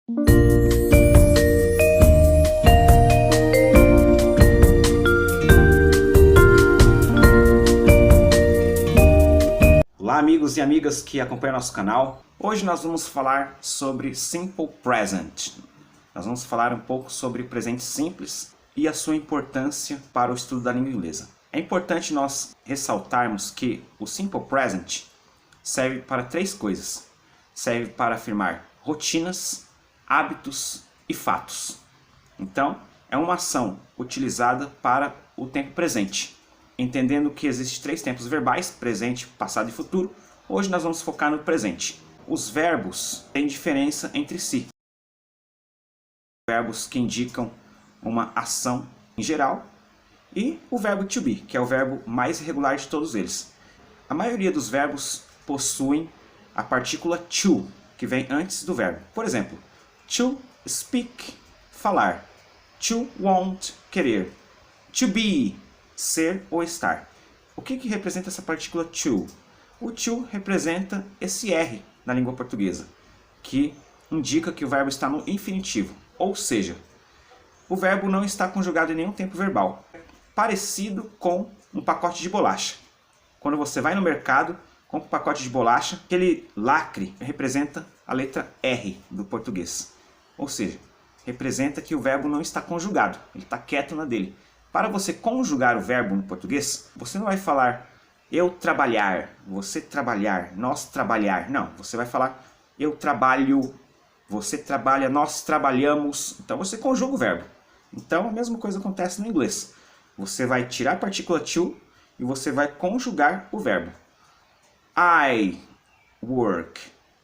Olá amigos e amigas que acompanham nosso canal. Hoje nós vamos falar sobre Simple Present. Nós vamos falar um pouco sobre o presente simples e a sua importância para o estudo da língua inglesa. É importante nós ressaltarmos que o Simple Present serve para três coisas. Serve para afirmar rotinas, hábitos e fatos. Então, é uma ação utilizada para o tempo presente. Entendendo que existem três tempos verbais, presente, passado e futuro, hoje nós vamos focar no presente. Os verbos têm diferença entre si. Verbos que indicam uma ação em geral e o verbo to be, que é o verbo mais irregular de todos eles. A maioria dos verbos possuem a partícula to, que vem antes do verbo. Por exemplo, to speak, falar. To want, querer. To be, ser ou estar. O que representa essa partícula to? O to representa esse R na língua portuguesa, que indica que o verbo está no infinitivo, ou seja, o verbo não está conjugado em nenhum tempo verbal. Parecido com um pacote de bolacha. Quando você vai no mercado, compra um pacote de bolacha, aquele lacre representa a letra R do português. Ou seja, representa que o verbo não está conjugado, ele está quieto na dele. Para você conjugar o verbo no português, você não vai falar eu trabalhar, você trabalhar, nós trabalhar. Não, você vai falar eu trabalho, você trabalha, nós trabalhamos. Então você conjuga o verbo. Então a mesma coisa acontece no inglês. Você vai tirar a partícula to e você vai conjugar o verbo. I work,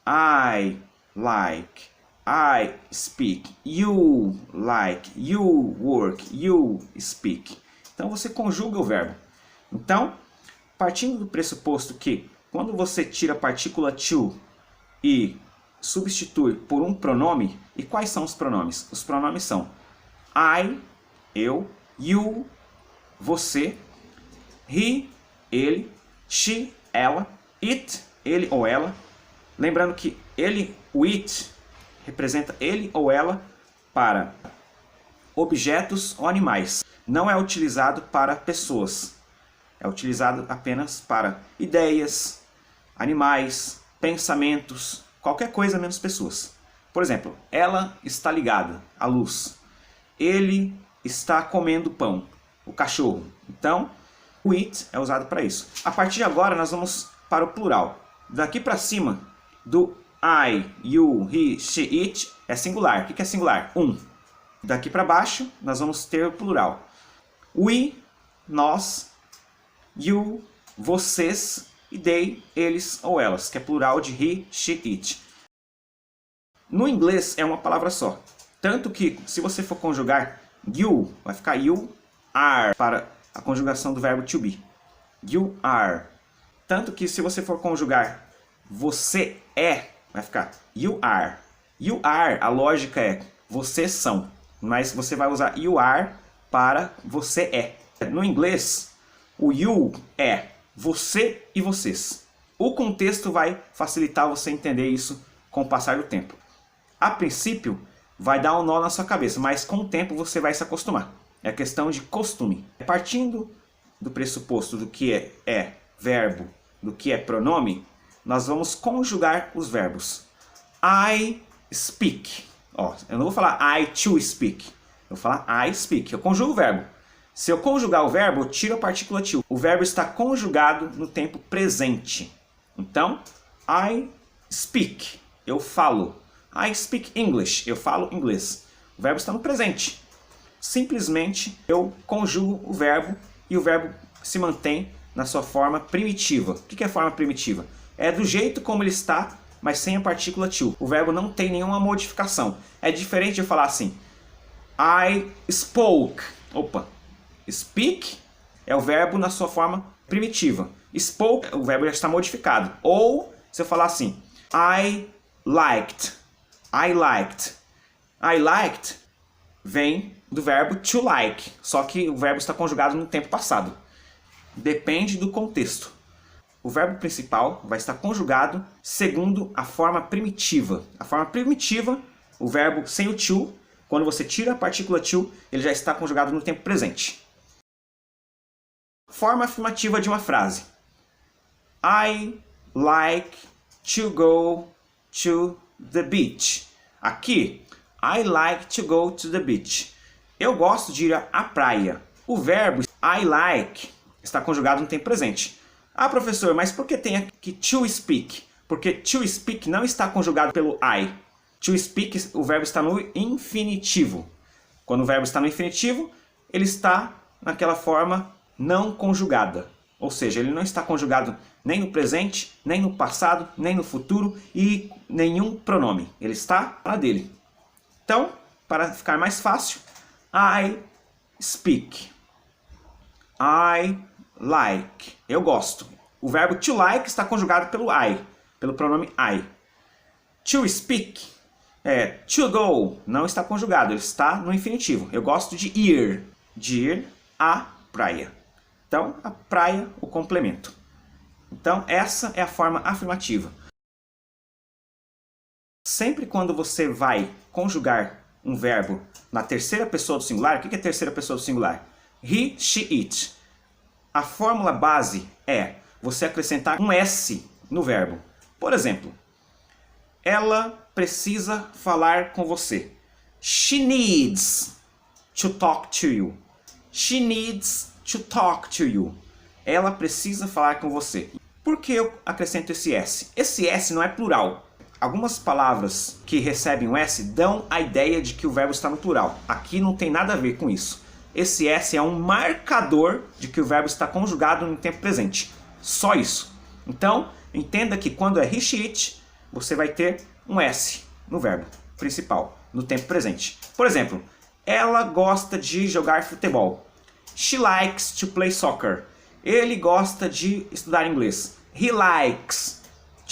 I like, I speak, you like, you work, you speak. Então você conjuga o verbo. Então, partindo do pressuposto que quando você tira a partícula to e substitui por um pronome, e quais são os pronomes? Os pronomes são I, eu, you, você, he, ele, she, ela, it, ele ou ela. Lembrando que ele, o it, representa ele ou ela para objetos ou animais. Não é utilizado para pessoas. É utilizado apenas para ideias, animais, pensamentos, qualquer coisa menos pessoas. Por exemplo, ela está ligada à luz. Ele está comendo pão, o cachorro. Então, o it é usado para isso. A partir de agora, nós vamos para o plural. Daqui para cima, do I, you, he, she, it é singular. O que é singular? Um. Daqui para baixo, nós vamos ter o plural. We, nós, you, vocês, e they, eles ou elas, que é plural de he, she, it. No inglês é uma palavra só. Tanto que, se você for conjugar you, vai ficar you are, para a conjugação do verbo to be. You are. Tanto que, se você for conjugar você é, vai ficar you are. You are, a lógica é vocês são. Mas você vai usar you are para você é. No inglês, o you é você e vocês. O contexto vai facilitar você entender isso com o passar do tempo. A princípio, vai dar um nó na sua cabeça, mas com o tempo você vai se acostumar. É questão de costume. Partindo do pressuposto do que é verbo, do que é pronome, nós vamos conjugar os verbos. I speak. Ó, eu não vou falar I to speak. Eu vou falar I speak. Eu conjugo o verbo. Se eu conjugar o verbo, eu tiro a partícula to. O verbo está conjugado no tempo presente. Então, I speak. Eu falo. I speak English. Eu falo inglês. O verbo está no presente. Simplesmente eu conjugo o verbo e o verbo se mantém na sua forma primitiva. O que é forma primitiva? É do jeito como ele está, mas sem a partícula to. O verbo não tem nenhuma modificação. É diferente de eu falar assim, I spoke. Opa, speak é o verbo na sua forma primitiva. Spoke, o verbo já está modificado. Ou, se eu falar assim, I liked. I liked. I liked vem do verbo to like, só que o verbo está conjugado no tempo passado. Depende do contexto. O verbo principal vai estar conjugado segundo a forma primitiva. A forma primitiva o verbo sem o to, quando você tira a partícula to, ele já está conjugado no tempo presente. Forma afirmativa de uma frase. I like to go to the beach. Aqui, I like to go to the beach. Eu gosto de ir à praia. O verbo I like está conjugado no tempo presente. Ah, professor, mas por que tem aqui to speak? Porque to speak não está conjugado pelo I. To speak, o verbo está no infinitivo. Quando o verbo está no infinitivo, ele está naquela forma não conjugada. Ou seja, ele não está conjugado nem no presente, nem no passado, nem no futuro e nenhum pronome. Ele está na dele. Então, para ficar mais fácil, I speak. I like. Eu gosto. O verbo to like está conjugado pelo I, pelo pronome I. To speak, to go, não está conjugado, ele está no infinitivo. Eu gosto de ir à praia. Então, a praia, o complemento. Então, essa é a forma afirmativa. Sempre quando você vai conjugar um verbo na terceira pessoa do singular, o que é terceira pessoa do singular? He, she, it. A fórmula base é você acrescentar um S no verbo. Por exemplo, ela precisa falar com você. She needs to talk to you. She needs to talk to you. Ela precisa falar com você. Por que eu acrescento esse S? Esse S não é plural. Algumas palavras que recebem o S dão a ideia de que o verbo está no plural. Aqui não tem nada a ver com isso. Esse S é um marcador de que o verbo está conjugado no tempo presente. Só isso. Então, entenda que quando é he, she, it, você vai ter um S no verbo principal, no tempo presente. Por exemplo, ela gosta de jogar futebol. She likes to play soccer. Ele gosta de estudar inglês. He likes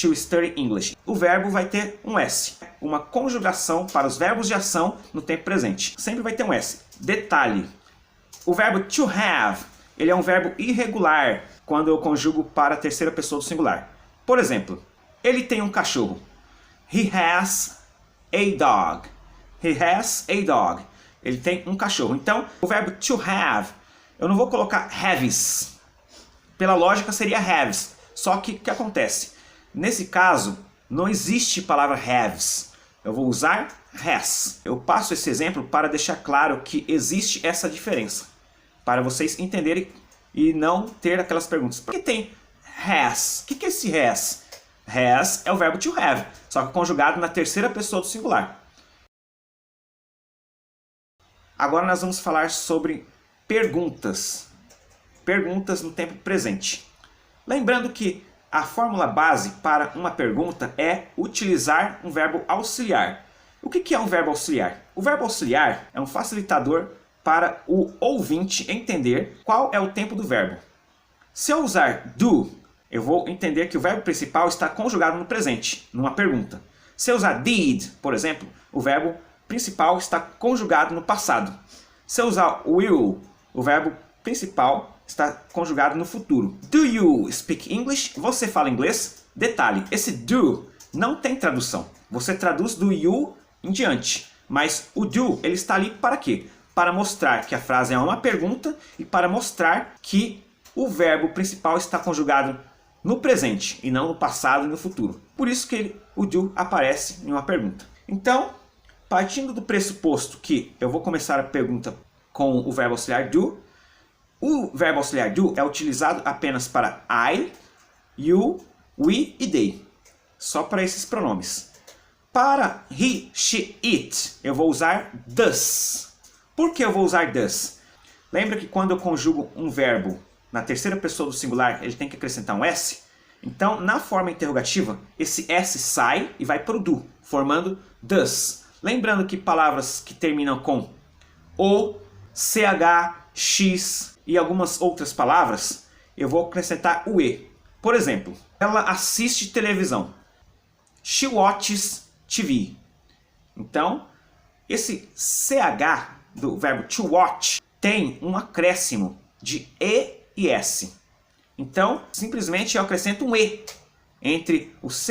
to study English. O verbo vai ter um S. Uma conjugação para os verbos de ação no tempo presente. Sempre vai ter um S. Detalhe. O verbo to have, ele é um verbo irregular quando eu conjugo para a terceira pessoa do singular. Por exemplo, ele tem um cachorro. He has a dog. He has a dog. Ele tem um cachorro. Então, o verbo to have, eu não vou colocar haves. Pela lógica seria haves. Só que o que acontece? Nesse caso, não existe palavra haves. Eu vou usar has. Eu passo esse exemplo para deixar claro que existe essa diferença. Para vocês entenderem e não ter aquelas perguntas. Por que tem has? O que é esse has? Has é o verbo to have, só que conjugado na terceira pessoa do singular. Agora nós vamos falar sobre perguntas. Perguntas no tempo presente. Lembrando que a fórmula base para uma pergunta é utilizar um verbo auxiliar. O que é um verbo auxiliar? O verbo auxiliar é um facilitador para o ouvinte entender qual é o tempo do verbo. Se eu usar do, eu vou entender que o verbo principal está conjugado no presente, numa pergunta. Se eu usar did, por exemplo, o verbo principal está conjugado no passado. Se eu usar will, o verbo principal está conjugado no futuro. Do you speak English? Você fala inglês? Detalhe, esse do não tem tradução. Você traduz do you em diante. Mas o do, ele está ali para quê? Para mostrar que a frase é uma pergunta e para mostrar que o verbo principal está conjugado no presente e não no passado e no futuro. Por isso que o do aparece em uma pergunta. Então, partindo do pressuposto que eu vou começar a pergunta com o verbo auxiliar do, o verbo auxiliar do é utilizado apenas para I, you, we e they. Só para esses pronomes. Para he, she, it, eu vou usar does. Por que eu vou usar does? Lembra que quando eu conjugo um verbo na terceira pessoa do singular, ele tem que acrescentar um S? Então, na forma interrogativa, esse S sai e vai para o do, formando does. Lembrando que palavras que terminam com o, ch, x e algumas outras palavras, eu vou acrescentar o e. Por exemplo, ela assiste televisão. She watches TV. Então, esse ch do verbo to watch tem um acréscimo de e e s. Então, simplesmente eu acrescento um e entre o ch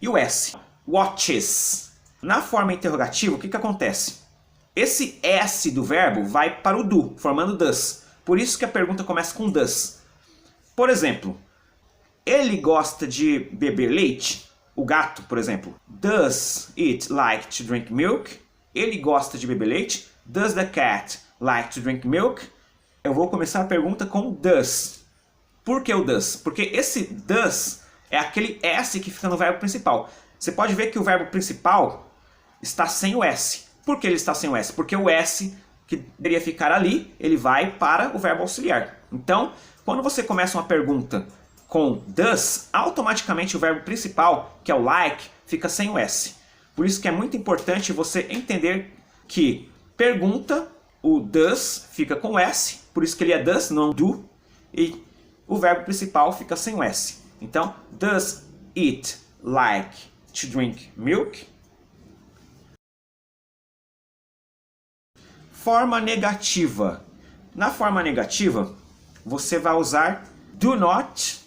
e o s. Watches. Na forma interrogativa, o que acontece? Esse S do verbo vai para o do, formando does. Por isso que a pergunta começa com does. Por exemplo, ele gosta de beber leite? O gato, por exemplo. Does it like to drink milk? Ele gosta de beber leite? Does the cat like to drink milk? Eu vou começar a pergunta com does. Por que o does? Porque esse does é aquele S que fica no verbo principal. Você pode ver que o verbo principal está sem o S. Por que ele está sem o S? Porque o S que deveria ficar ali, ele vai para o verbo auxiliar. Então, quando você começa uma pergunta com does, automaticamente o verbo principal, que é o like, fica sem o S. Por isso que é muito importante você entender que pergunta, o does fica com S, por isso que ele é does, não do, e o verbo principal fica sem o S. Então, does it like to drink milk? Forma negativa. Na forma negativa, você vai usar do not,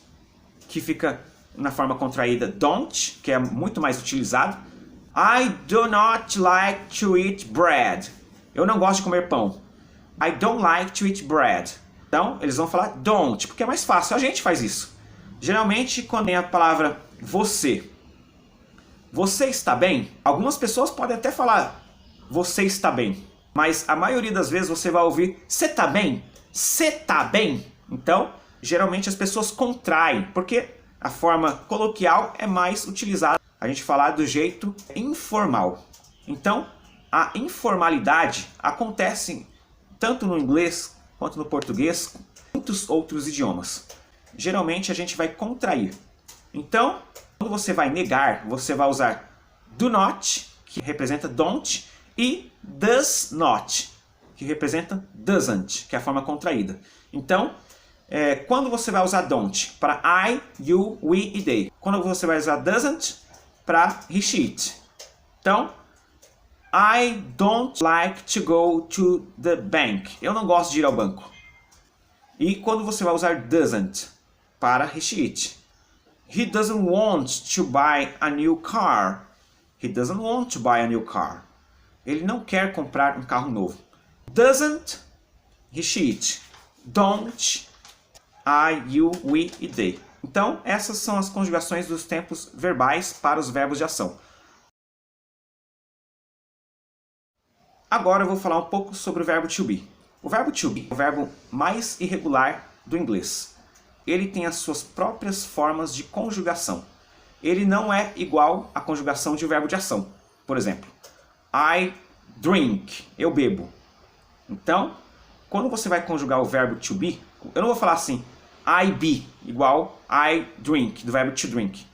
que fica na forma contraída don't, que é muito mais utilizado. I do not like to eat bread. Eu não gosto de comer pão. I don't like to eat bread. Então, eles vão falar don't, porque é mais fácil. A gente faz isso. Geralmente, quando tem a palavra você. Você está bem? Algumas pessoas podem até falar você está bem. Mas a maioria das vezes você vai ouvir você tá bem? Você tá bem? Então, geralmente as pessoas contraem, porque a forma coloquial é mais utilizada. A gente falar do jeito informal. Então, a informalidade acontece tanto no inglês quanto no português, muitos outros idiomas. Geralmente a gente vai contrair. Então, quando você vai negar, você vai usar do not, que representa don't, e does not, que representa doesn't, que é a forma contraída. Então, quando você vai usar don't para I, you, we e they. Quando você vai usar doesn't para he, she, it. Então, I don't like to go to the bank. Eu não gosto de ir ao banco. E quando você vai usar doesn't para he, she, it. He doesn't want to buy a new car. He doesn't want to buy a new car. Ele não quer comprar um carro novo. Doesn't, he, she, it. Don't, I, you, we e they. Então, essas são as conjugações dos tempos verbais para os verbos de ação. Agora eu vou falar um pouco sobre o verbo to be. O verbo to be é o verbo mais irregular do inglês. Ele tem as suas próprias formas de conjugação. Ele não é igual à conjugação de verbo de ação. Por exemplo, I drink, eu bebo. Então, quando você vai conjugar o verbo to be, eu não vou falar assim, I be, igual I drink, do verbo to drink.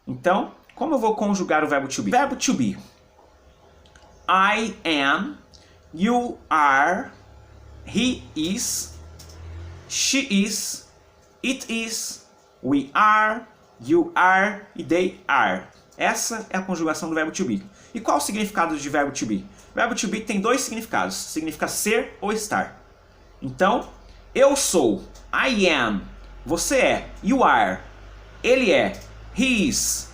Então, como eu vou conjugar o verbo to be? Verbo to be. I am, you are, he is, she is, it is, we are, you are e they are. Essa é a conjugação do verbo to be. E qual o significado de verbo to be? Verbo to be tem dois significados. Significa ser ou estar. Então, eu sou, I am, você é, you are, ele é, he is,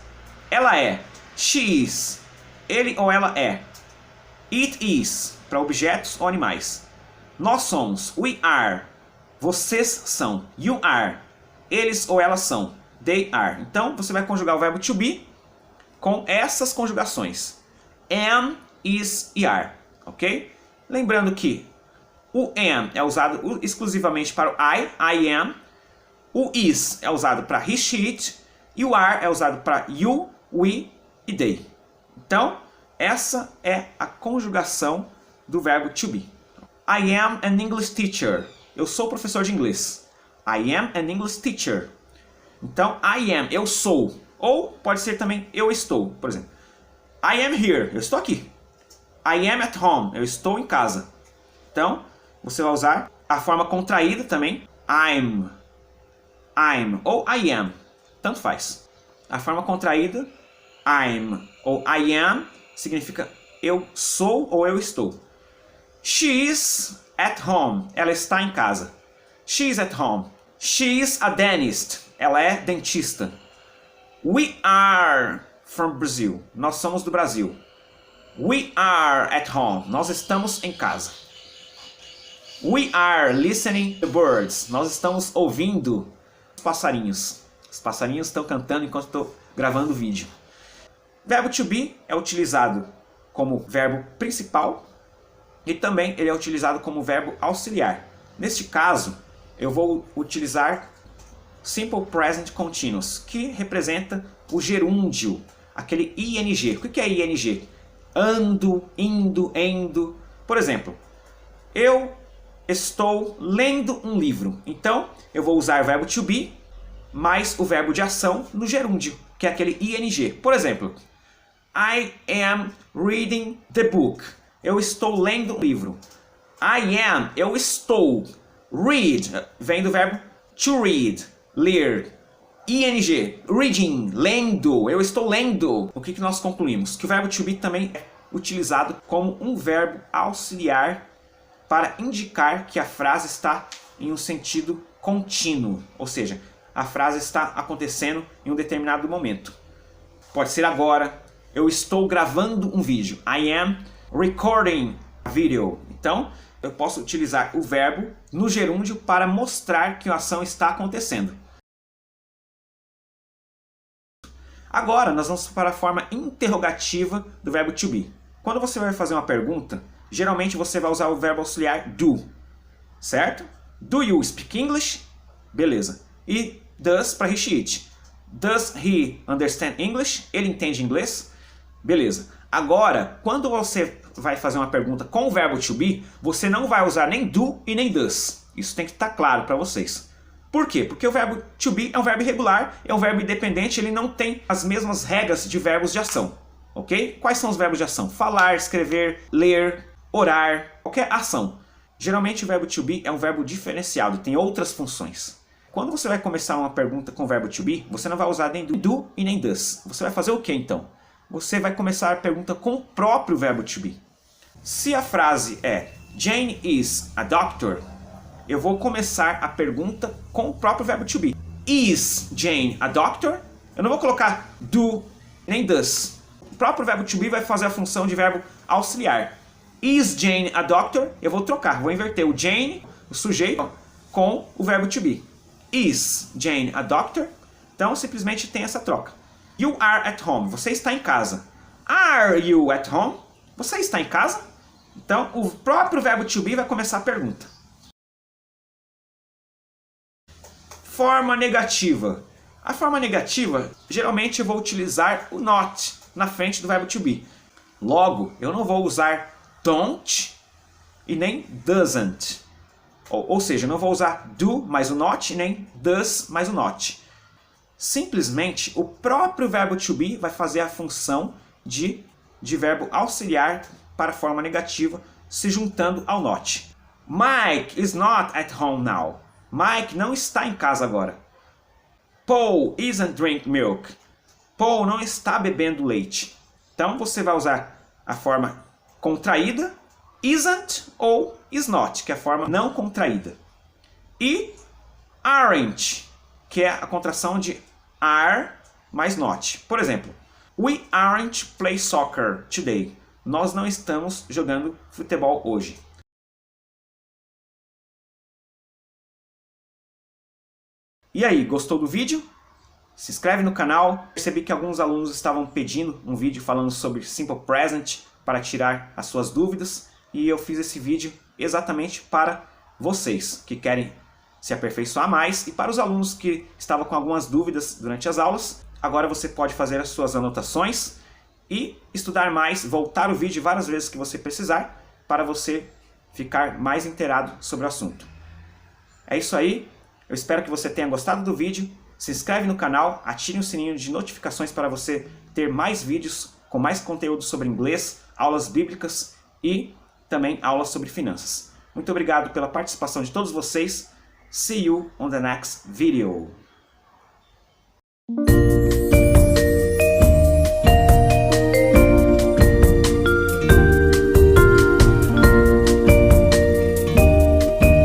ela é, she is, ele ou ela é, it is, para objetos ou animais. Nós somos, we are, vocês são, you are, eles ou elas são, they are. Então, você vai conjugar o verbo to be com essas conjugações. Am, is e are, ok? Lembrando que o am é usado exclusivamente para o I am. O is é usado para he, she, it. E o are é usado para you, we e they. Então, essa é a conjugação do verbo to be. I am an English teacher. Eu sou professor de inglês. I am an English teacher. Então, I am, eu sou. Ou pode ser também eu estou, por exemplo. I am here, eu estou aqui. I am at home, eu estou em casa. Então, você vai usar a forma contraída também. I'm ou I am, tanto faz. A forma contraída, I'm ou I am, significa eu sou ou eu estou. She is at home, ela está em casa. She is at home. She is a dentist, ela é dentista. We are from Brazil. Nós somos do Brasil. We are at home. Nós estamos em casa. We are listening to birds. Nós estamos ouvindo os passarinhos. Os passarinhos estão cantando enquanto estou gravando o vídeo. Verbo to be é utilizado como verbo principal e também ele é utilizado como verbo auxiliar. Neste caso, eu vou utilizar Simple Present Continuous, que representa o gerúndio, aquele ing. O que é ing? Ando, indo, endo. Por exemplo, eu estou lendo um livro. Então, eu vou usar o verbo to be mais o verbo de ação no gerúndio, que é aquele ing. Por exemplo, I am reading the book. Eu estou lendo um livro. I am, eu estou. Read, vem do verbo to read, ler. ing, reading, lendo, eu estou lendo. O que nós concluímos? Que o verbo to be também é utilizado como um verbo auxiliar para indicar que a frase está em um sentido contínuo, ou seja, a frase está acontecendo em um determinado momento. Pode ser agora, eu estou gravando um vídeo. I am recording a video. Então, eu posso utilizar o verbo no gerúndio para mostrar que a ação está acontecendo. Agora, nós vamos para a forma interrogativa do verbo to be. Quando você vai fazer uma pergunta, geralmente você vai usar o verbo auxiliar do, certo? Do you speak English? Beleza. E does para repeat. Does he understand English? Ele entende inglês? Beleza. Agora, quando você vai fazer uma pergunta com o verbo to be, você não vai usar nem do e nem does. Isso tem que estar claro para vocês. Por quê? Porque o verbo to be é um verbo irregular, é um verbo independente, ele não tem as mesmas regras de verbos de ação. Ok? Quais são os verbos de ação? Falar, escrever, ler, orar, qualquer ação. Geralmente o verbo to be é um verbo diferenciado, tem outras funções. Quando você vai começar uma pergunta com o verbo to be, você não vai usar nem do e nem does. Você vai fazer o que então? Você vai começar a pergunta com o próprio verbo to be. Se a frase é Jane is a doctor, eu vou começar a pergunta com o próprio verbo to be. Is Jane a doctor? Eu não vou colocar do nem does. O próprio verbo to be vai fazer a função de verbo auxiliar. Is Jane a doctor? Eu vou trocar, vou inverter o Jane, o sujeito, com o verbo to be. Is Jane a doctor? Então simplesmente tem essa troca. You are at home. Você está em casa. Are you at home? Você está em casa? Então o próprio verbo to be vai começar a pergunta. Forma negativa. A forma negativa, geralmente eu vou utilizar o not na frente do verbo to be. Logo, eu não vou usar don't e nem doesn't. Ou seja, eu não vou usar do mais o not e nem does mais o not. Simplesmente, o próprio verbo to be vai fazer a função de verbo auxiliar para a forma negativa, se juntando ao not. Mike is not at home now. Mike não está em casa agora. Paul isn't drinking milk. Paul não está bebendo leite. Então você vai usar a forma contraída, isn't ou is not, que é a forma não contraída. E aren't, que é a contração de are mais not. Por exemplo, we aren't play soccer today. Nós não estamos jogando futebol hoje. E aí, gostou do vídeo? Se inscreve no canal. Percebi que alguns alunos estavam pedindo um vídeo falando sobre Simple Present para tirar as suas dúvidas. E eu fiz esse vídeo exatamente para vocês que querem se aperfeiçoar mais e para os alunos que estavam com algumas dúvidas durante as aulas. Agora você pode fazer as suas anotações e estudar mais, voltar o vídeo várias vezes que você precisar para você ficar mais inteirado sobre o assunto. É isso aí. Eu espero que você tenha gostado do vídeo. Se inscreve no canal, ative o sininho de notificações para você ter mais vídeos com mais conteúdo sobre inglês, aulas bíblicas e também aulas sobre finanças. Muito obrigado pela participação de todos vocês. See you on the next video.